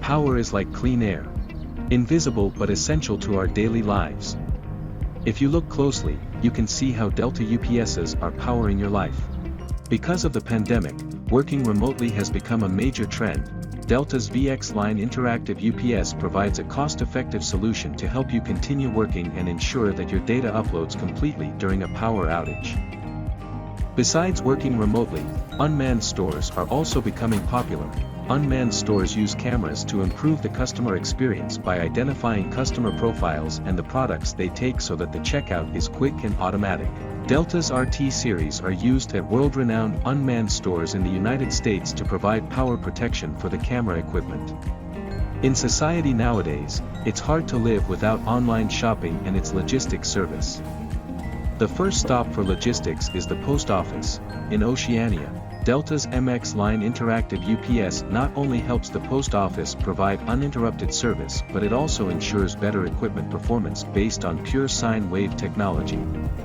Power is like clean air. Invisible but essential to our daily lives. If you look closely, you can see how Delta UPSs are powering your life. Because of the pandemic, working remotely has become a major trend. Delta's VX Line Interactive UPS provides a cost-effective solution to help you continue working and ensure that your data uploads completely during a power outage. Besides working remotely, unmanned stores are also becoming popular. Unmanned stores use cameras to improve the customer experience by identifying customer profiles and the products they take so that the checkout is quick and automatic. Delta's RT series are used at world-renowned unmanned stores in the United States to provide power protection for the camera equipment. In society nowadays, it's hard to live without online shopping and its logistics service. The first stop for logistics is the post office. In Oceania, Delta's MX Line Interactive UPS not only helps the post office provide uninterrupted service, but it also ensures better equipment performance based on pure sine wave technology.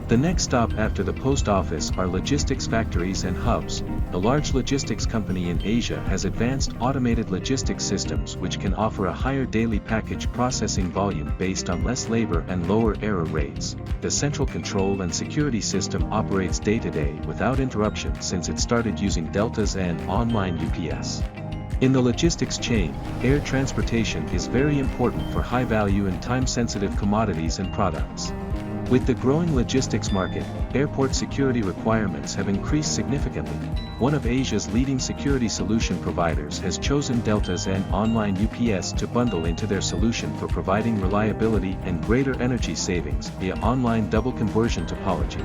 The next stop after the post office are logistics factories and hubs. The large logistics company in Asia has advanced automated logistics systems which can offer a higher daily package processing volume based on less labor and lower error rates. The central control and security system operates day-to-day without interruption since it started using Delta's and online UPS. In the logistics chain, air transportation is very important for high-value and time-sensitive commodities and products. With the growing logistics market, airport security requirements have increased significantly. One of Asia's leading security solution providers has chosen Delta's and online UPS to bundle into their solution for providing reliability and greater energy savings via online double conversion topology.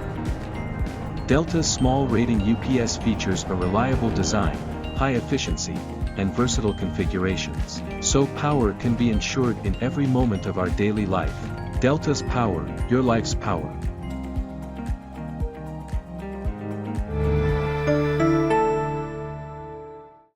Delta's small rating UPS features a reliable design, high efficiency, and versatile configurations, so power can be ensured in every moment of our daily life. Delta's power, your life's power.